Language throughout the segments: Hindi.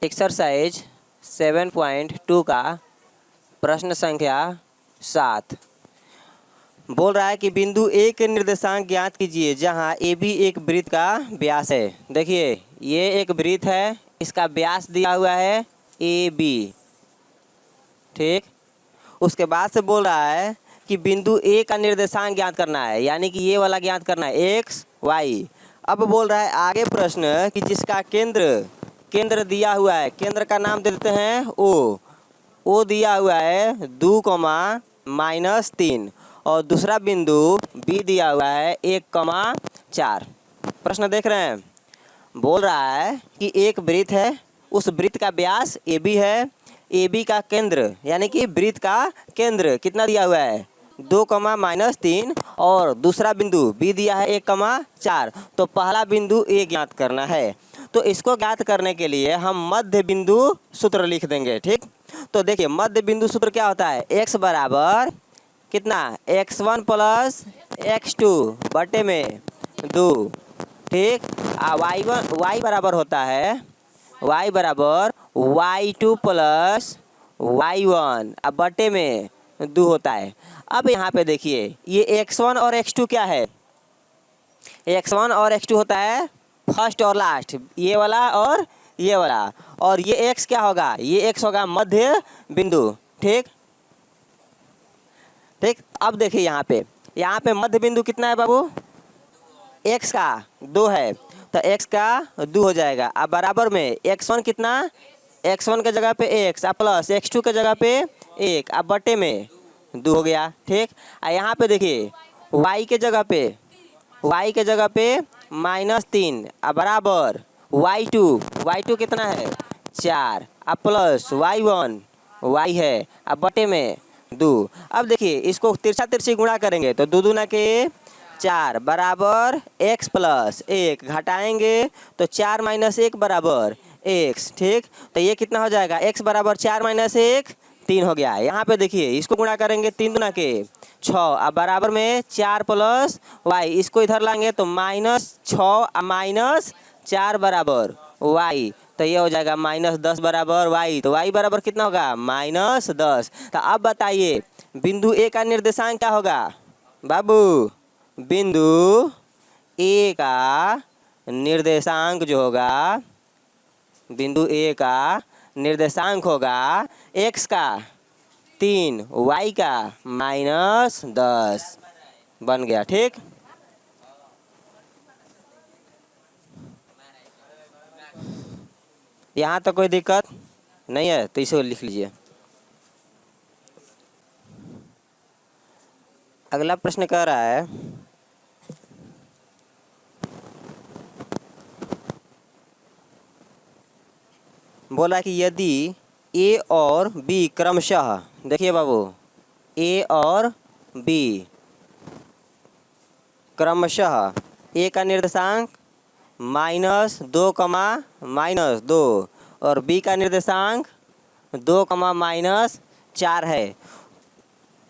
एक्सरसाइज 7.2 का प्रश्न संख्या 7 बोल रहा है कि बिंदु ए के निर्देशांक ज्ञात कीजिए जहां ए बी एक वृत्त का व्यास है। देखिए ये एक वृत्त है, इसका व्यास दिया हुआ है ए बी। ठीक, उसके बाद से बोल रहा है कि बिंदु ए का निर्देशांक ज्ञात करना है, यानी कि ये वाला ज्ञात करना है एक्स वाई। अब बोल रहा है आगे प्रश्न कि जिसका केंद्र दिया हुआ है, केंद्र का नाम दे देते हैं ओ दिया हुआ है 2, -3 और दूसरा बिंदु बी दिया हुआ है 1, 4। प्रश्न देख रहे हैं, बोल रहा है कि एक वृत्त है, उस वृत्त का व्यास ए बी है, ए बी का केंद्र यानी कि वृत्त का केंद्र कितना दिया हुआ है 2, -3 और दूसरा बिंदु बी दिया है 1, 4। तो पहला बिंदु ए ज्ञात करना है। तो इसको ज्ञात करने के लिए हम मध्य बिंदु सूत्र लिख देंगे। ठीक, तो देखिए मध्य बिंदु सूत्र क्या होता है, x बराबर कितना x1 + x2 बटे में 2। ठीक, y बराबर होता है y बराबर y2 + y1 अब बटे में 2 होता है। अब यहाँ पे देखिए ये x1 और x2 क्या है, x1 और x2 होता है फर्स्ट और लास्ट, ये वाला और ये वाला, और ये x क्या होगा, ये x होगा मध्य बिंदु। ठीक, अब देखिए यहाँ पे मध्य बिंदु कितना है बाबू, x का 2 है, तो x का 2 हो जाएगा। अब बराबर में x1 कितना, x1 के जगह पे x प्लस x2 के जगह पे 1 अब बटे में 2 हो गया। ठीक, यहाँ पे देखिए y के जगह पे -3 अब बराबर y2 कितना है 4 अब प्लस y1 y है अब बटे में 2। अब देखिए इसको तिरछा तिरछी गुणा करेंगे तो 2 दूना के 4 बराबर x + 1 घटाएंगे तो 4 - 1 बराबर x। ठीक, तो ये कितना हो जाएगा x बराबर 4 - 1 3 हो गया। यहाँ पे देखिए इसको गुणा करेंगे 3 दूना के 6 अब बराबर में 4 + y, इसको इधर लाएंगे तो -6 - 4 बराबर y, तो ये हो जाएगा -10 बराबर y। तो y बराबर कितना होगा -10। तो अब बताइए बिंदु ए का निर्देशांक क्या होगा बाबू, बिंदु ए का निर्देशांक जो होगा, बिंदु ए का निर्देशांक होगा x का 3 y का -10 बन गया। ठीक, यहाँ तो कोई दिक्कत नहीं है तो इसे लिख लीजिए। अगला प्रश्न कह रहा है बोला कि यदि ए और बी क्रमशः, देखिए बाबू ए और बी क्रमशः ए का निर्देशांक -2, -2 और बी का निर्देशांक 2, -4 है।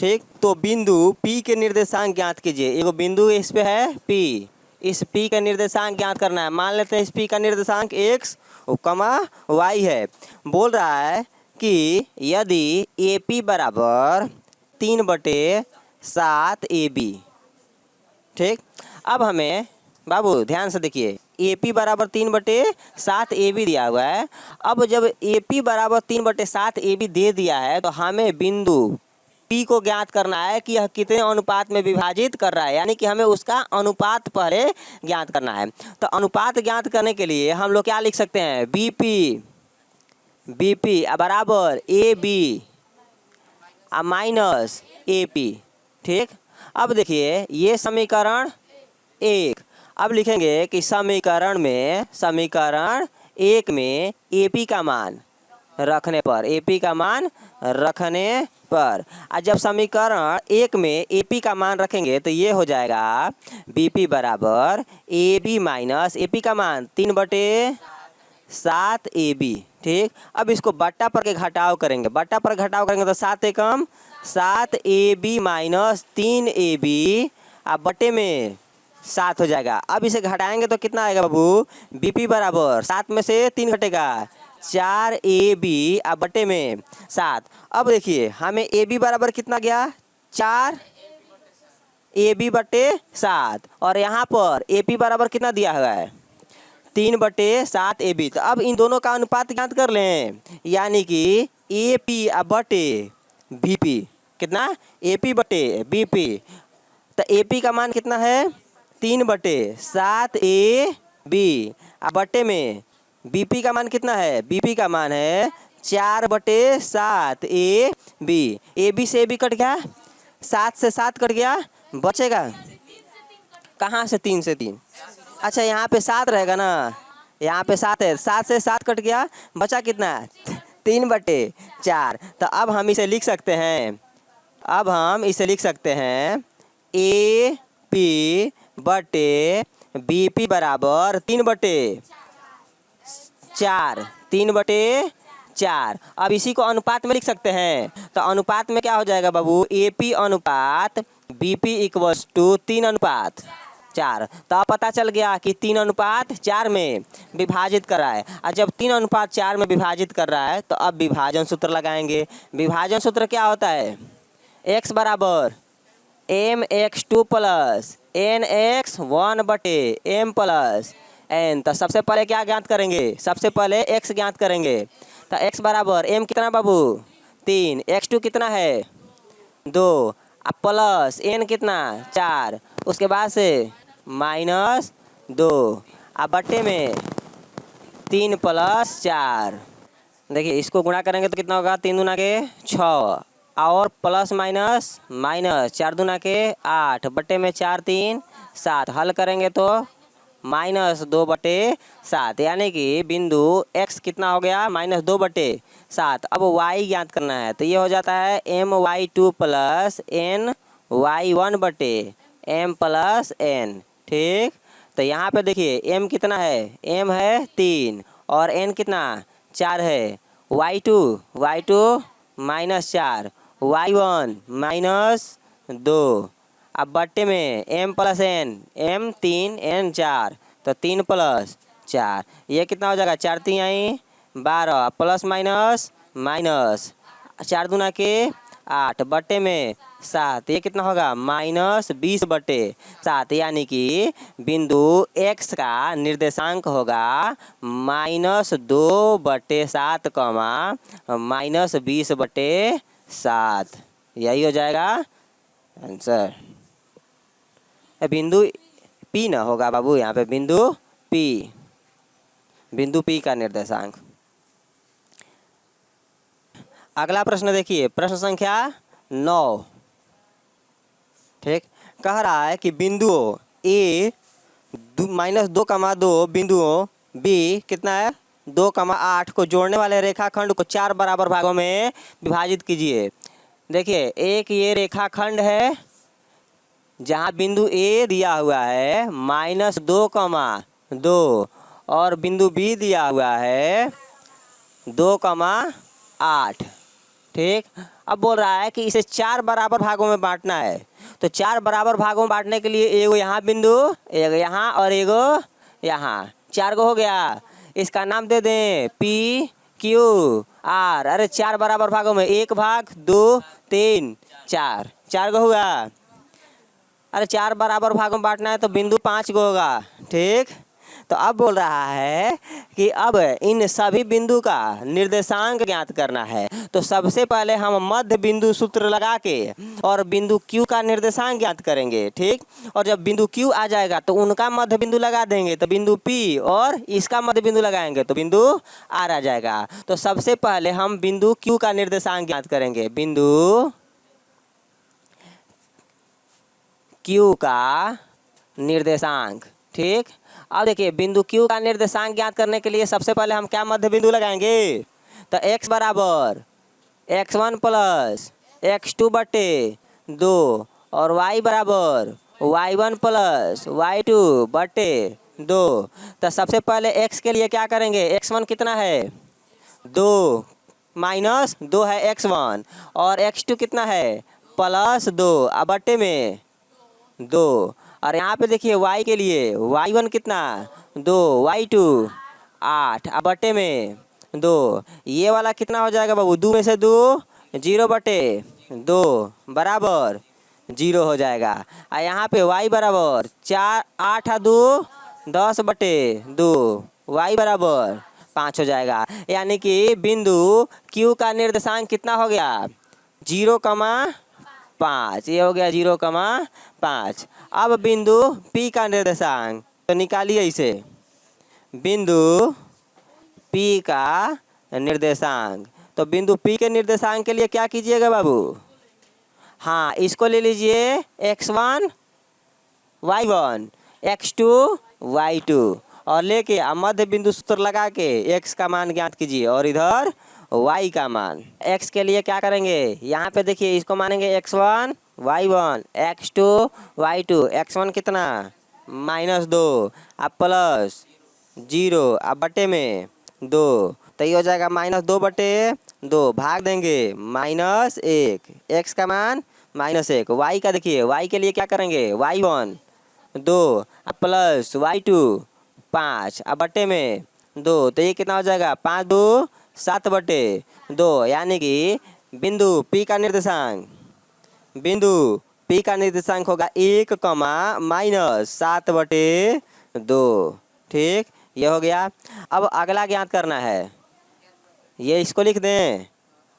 ठीक, तो बिंदु P के निर्देशांक ज्ञात कीजिए। एगो बिंदु इस पे है P, इस P का निर्देशांक ज्ञात करना है। मान लेते हैं इस P का निर्देशांक x, y है। बोल रहा है कि यदि AP बराबर 3/7 AB। ठीक, अब हमें बाबू ध्यान से देखिए AP बराबर 3/7 AB दिया हुआ है। अब जब AP बराबर 3/7 AB दे दिया है तो हमें बिंदु P को ज्ञात करना है कि यह कितने अनुपात में विभाजित कर रहा है, यानी कि हमें उसका अनुपात पहले ज्ञात करना है। तो अनुपात ज्ञात करने के लिए हम लोग क्या लिख सकते हैं, BP बराबर AB -AP। ठीक, अब देखिए ये समीकरण 1। अब लिखेंगे कि समीकरण 1 में AP का मान रखने पर जब समीकरण 1 में AP का मान रखेंगे तो ये हो जाएगा BP बराबर AB - AP का मान 3/7 AB। ठीक, अब इसको बट्टा पर के घटाव करेंगे, तो 7 एकम 7 AB - 3 AB अब बटे में 7 हो जाएगा। अब इसे घटाएंगे तो कितना आएगा बाबू, BP बराबर 7 में से 3 घटेगा 4ab अब बटे में 7। अब देखिए हमें ab बराबर कितना गया 4 ab बटे 7 और यहाँ पर ap बराबर कितना दिया हुआ है 3/7 ab। तो अब इन दोनों का अनुपात ज्ञात कर लें, यानी कि AP बटे VP कितना AP बटे BP। तो AP का मान कितना है 3/7 AB अब बटे में BP का मान कितना है BP का मान है 4/7 AB। AB से AB कट गया, 7 से 7 कट गया, बचेगा कहाँ से 3 से 3। अच्छा यहाँ पे 7 रहेगा ना, यहाँ पे 7 है, 7 से 7 कट गया, बचा कितना 3/4। तो अब हम इसे लिख सकते हैं, अब हम इसे लिख सकते हैं AP बटे BP बराबर 3/4 3/4। अब इसी को अनुपात में लिख सकते हैं, तो अनुपात में क्या हो जाएगा बाबू AP अनुपात BP इक्वल्स टू 3:4। तो अब पता चल गया कि 3:4 में विभाजित कर रहा है, और जब 3:4 में विभाजित कर रहा है तो अब विभाजन सूत्र लगाएंगे। विभाजन सूत्र क्या होता है x बराबर mx2 प्लस nx1 बटे m प्लस n। तो सबसे पहले क्या ज्ञात करेंगे, सबसे पहले x ज्ञात करेंगे। तो x बराबर m कितना बाबू 3, x2 कितना है 2, अब प्लस n कितना 4, उसके बाद से -2 अब बटे में 3 + 4। देखिए इसको गुणा करेंगे तो कितना होगा 3 दूना के 6 और प्लस माइनस माइनस 4 दूना के 8 बटे में 4 3 7। हल करेंगे तो -2/7, यानी कि बिंदु x कितना हो गया -2/7। अब y ज्ञात करना है, तो ये हो जाता है my2 प्लस ny1 बटे m प्लस n। ठीक, तो यहाँ पे देखिए m कितना है, m है 3 और n कितना 4 है। y2 -4 y1 -2 अब बट्टे में m plus n m 3 n 4, तो 3 + 4 ये कितना हो जाएगा 4 3 आई 12 प्लस माइनस माइनस 4 दूना के 8 बट्टे में 7, ये कितना होगा -20/7। यानी कि बिंदु x का निर्देशांक होगा -2/7 -20/7। यही हो जाएगा आंसर। बिंदु P ना होगा बाबू, यहाँ पे बिंदु P का निर्देशांक। अगला प्रश्न देखिए, प्रश्न संख्या 9। ठीक, कह रहा है कि बिंदुओं A -2,2 बिंदुओं B कितना है 2,8 को जोड़ने वाले रेखाखंड को 4 बराबर भागों में विभाजित कीजिए। देखिए एक ये रेखाखंड है जहाँ बिंदु A दिया हुआ है -2,2 और बिंदु B दिया हुआ है 2,8। ठीक, अब बोल रहा है कि इसे 4 बराबर भागों में बांटना है। तो 4 बराबर भागों में बांटने के लिए एगो यहाँ बिंदु, एगो यहाँ और एगो यहाँ, 4 गो हो गया। इसका नाम दे दें PQR। अरे 4 बराबर भागों में 1 भाग 2 3 4, 4 गो हुआ। अरे 4 बराबर भागों में बांटना है तो बिंदु 5 गो होगा। ठीक, तो अब बोल रहा है कि अब इन सभी बिंदु का निर्देशांक ज्ञात करना है। तो सबसे पहले हम मध्य बिंदु सूत्र लगा के और बिंदु Q का निर्देशांक ज्ञात करेंगे। ठीक, और जब बिंदु Q आ जाएगा तो उनका मध्य बिंदु लगा देंगे, तो बिंदु P और इसका मध्य बिंदु लगाएंगे तो बिंदु R आ जाएगा। तो सबसे पहले हम बिंदु Q का निर्देशांक ज्ञात करेंगे, बिंदु Q का निर्देशांक। ठीक, अब देखिए बिंदु Q का निर्देशांक ज्ञात करने के लिए सबसे पहले हम क्या मध्य बिंदु लगाएंगे, तो x बराबर x1 प्लस x2 बटे 2 और y बराबर y1 प्लस y2 बटे 2। तो सबसे पहले x के लिए क्या करेंगे, x1 कितना है 2 -2 है x1 और x2 कितना है +2 अब बटे में 2। और यहाँ पे देखिए y के लिए y1 कितना 2 y2 8 अब बटे में दो। ये वाला कितना हो जाएगा बाबू, 2 में से 2 0/2 बराबर 0 हो जाएगा। और यहाँ पे y बराबर 4 8 और 2 10/2 y बराबर 5 हो जाएगा। यानी कि बिंदु Q का निर्देशांक कितना हो गया, 0,5। ये हो गया 0,5। अब बिंदु P का निर्देशांक तो निकालिए इसे। बिंदु P का निर्देशांक, तो बिंदु P के निर्देशांक के लिए क्या कीजिएगा बाबू, हाँ इसको ले लीजिए x1 y1 x2 y2 और लेके मध्य बिंदु सूत्र लगा के x का मान ज्ञात कीजिए और इधर y का मान। x के लिए क्या करेंगे, यहाँ पे देखिए इसको मानेंगे x1 y1 x2 y2। x1 कितना -2 अब प्लस 0 अब बटे में 2, तो ये हो जाएगा -2/2 भाग देंगे -1। x का मान -1। y का देखिए, y के लिए क्या करेंगे, y1 2 अब प्लस y2 5 अब बटे में 2, तो ये कितना हो जाएगा 5 2 7/2। यानी कि बिंदु P का निर्देशांक, बिंदु P का निर्देशांक होगा 1, -7/2। ठीक, ये हो गया। अब अगला ज्ञात करना है, ये इसको लिख दें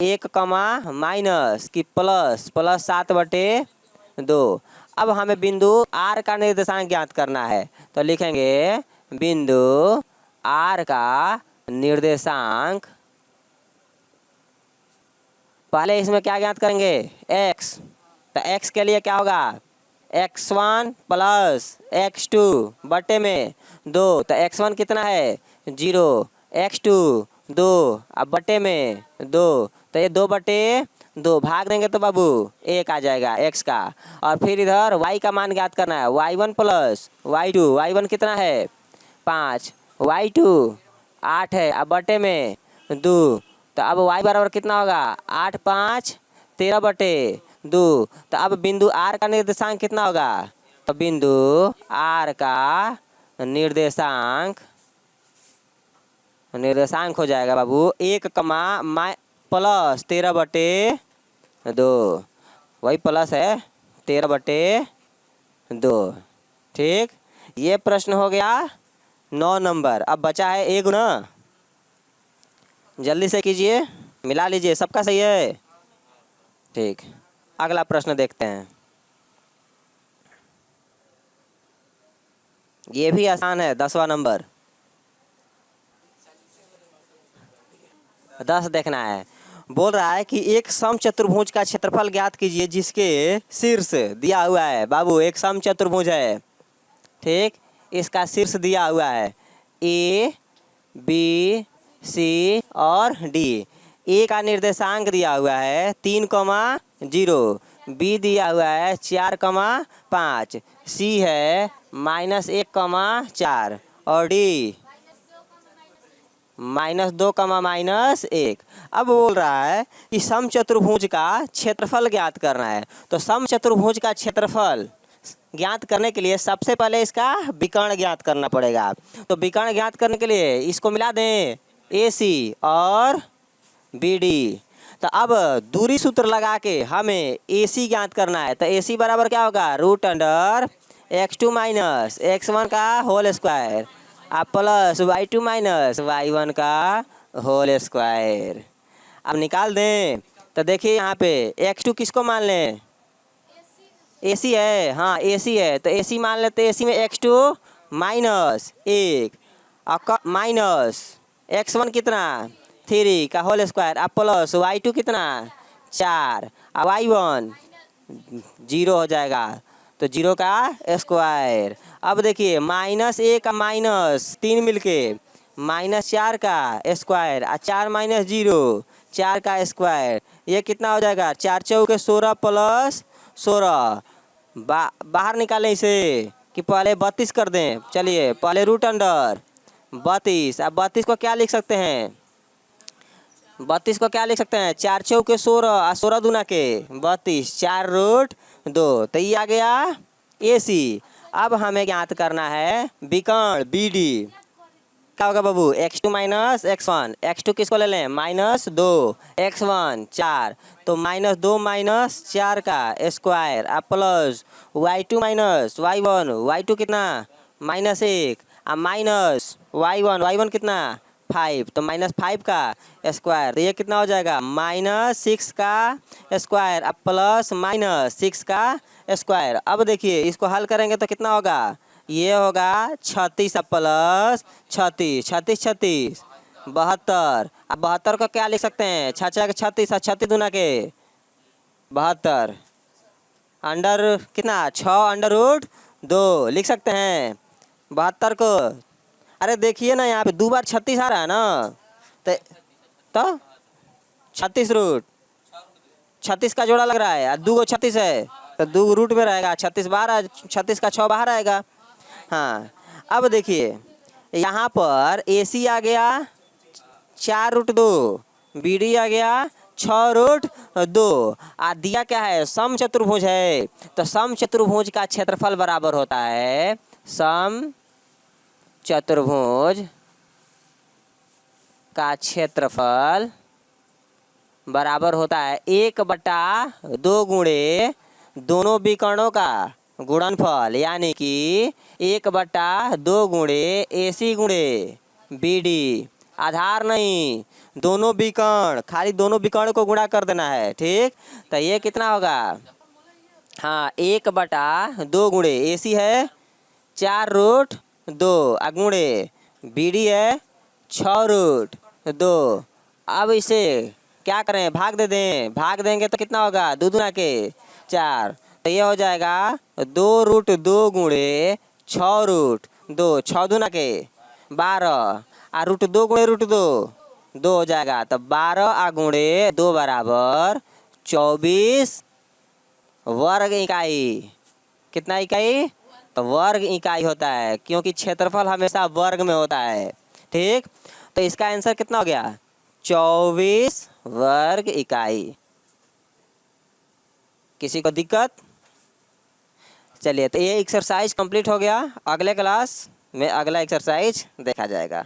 1, माइनस की प्लस 7/2। अब हमें बिंदु R का निर्देशांक ज्ञात करना है, तो लिखेंगे बिंदु R का निर्देशांक। पहले इसमें क्या ज्ञात करेंगे, x। तो x के लिए क्या होगा, x1 प्लस x2 बटे में 2। तो x1 कितना है 0, x2 2 अब बटे में 2, तो ये 2/2 भाग देंगे तो बाबू 1 आ जाएगा x का। और फिर इधर y का मान ज्ञात करना है, y1 प्लस y2। y1 कितना है 5, y2 8 है अब बटे में 2, तो अब y बराबर कितना होगा 8 5 13/2। तो अब बिंदु R का निर्देशांक कितना होगा, तो बिंदु R का निर्देशांक हो जाएगा बाबू 1, प्लस 13/2। वही प्लस है 13/2। ठीक, ये प्रश्न हो गया 9 नंबर। अब बचा है 1 गुना, जल्दी से कीजिए, मिला लीजिए, सबका सही है। ठीक, अगला प्रश्न देखते हैं। ये भी आसान है, 10वां नंबर। 10 देखना है। बोल रहा है कि एक समचतुर्भुज का क्षेत्रफल ज्ञात कीजिए जिसके शीर्ष दिया हुआ है। बाबू एक समचतुर्भुज है, ठीक, इसका शीर्ष दिया हुआ है A B C और D। A का निर्देशांक दिया हुआ है 3,0, B दिया हुआ है 4,5, C है -1,4 और D -2, -1। अब बोल रहा है कि समचतुर्भुज का क्षेत्रफल ज्ञात करना है। तो समचतुर्भुज का क्षेत्रफल ज्ञात करने के लिए सबसे पहले इसका विकर्ण ज्ञात करना पड़ेगा। तो विकर्ण ज्ञात करने के लिए इसको मिला दें AC और BD। तो अब दूरी सूत्र लगा के हमें AC ज्ञात करना है। तो AC बराबर क्या होगा, √x2 माइनस x1 का होल स्क्वायर अब प्लस y2 माइनस y1 का होल स्क्वायर। अब निकाल दें। तो देखिए यहाँ पे x2 किसको मान लें, AC है, हाँ AC है, तो AC मान लेते हैं। AC में x2 -1 माइनस x1 कितना 3 का होल स्क्वायर अब प्लस y2 कितना 4 अब y1 0 हो जाएगा, तो 0 का स्क्वायर। अब देखिए -1 का -3 मिलके -4 का स्क्वायर और 4 -0 4 का स्क्वायर। ये कितना हो जाएगा 4 चौके 16 प्लस 16। बाहर निकालें इसे कि पहले 32 कर दें। चलिए पहले √32। अब 32 को क्या लिख सकते हैं, 32 को क्या लिख सकते हैं 4 चौके 16 और 16 दूना के 32, 4√2। तो ये आ गया AC। अब हमें ज्ञात करना है विकर्ण BD क्या होगा बाबू, x2 माइनस x1, x2 किसको ले लें -2, x1 4, तो -2 माइनस 4 का स्क्वायर अब plus y2 minus y1, y2 कितना -1 अब माइनस y1, y1 कितना 5, तो -5 का स्क्वायर, तो ये कितना हो जाएगा -6 का स्क्वायर अब प्लस -6 का स्क्वायर। अब देखिए इसको हल करेंगे तो कितना होगा, ये होगा 36 प्लस 36, 36 36 72। अब 72 को क्या लिख सकते हैं, 36 36 दूना के 72 अंडर कितना 6√2 लिख सकते हैं 72 को। अरे देखिए ना यहाँ पे 2 बार 36 आ रहा है ना, तो 36 का जोड़ा लग रहा है, 2 को 36 है तो 2 रूट में रहेगा, 36 बाहर, 36 का 6 बाहर आएगा। हाँ अब देखिए यहाँ पर AC आ गया 4√2, BD आ गया 6√2, और दिया क्या है सम चतुर्भुज है, तो सम चतुर्भुज का क्षेत्रफल बराबर होता है, सम चतुर्भुज का क्षेत्रफल बराबर होता है 1/2 गुणे दोनों विकर्णों का गुणनफल, यानी कि 1/2 गुणे AC गुणे BD, आधार नहीं दोनों विकर्ण, खाली दोनों विकर्ण को गुणा कर देना है, ठीक। तो ये कितना होगा, हाँ 1/2 गुणे AC है 4√2 गुणे BD है 6√2। अब इसे क्या करें, भाग दे दें, भाग देंगे तो कितना होगा 2 दूना के 4, तो ये हो जाएगा 2√2 गुणे 6√2, 6 दूना के 12, और √2 गुणे √2 2 हो जाएगा, तो 12 गुणे 2 बराबर 24 वर्ग इकाई। कितना इकाई, तो वर्ग इकाई होता है, क्योंकि क्षेत्रफल हमेशा वर्ग में होता है, ठीक। तो इसका आंसर कितना हो गया 24 वर्ग इकाई। किसी को दिक्कत, चलिए तो ये एक्सरसाइज कंप्लीट हो गया, अगले क्लास में अगला एक्सरसाइज देखा जाएगा।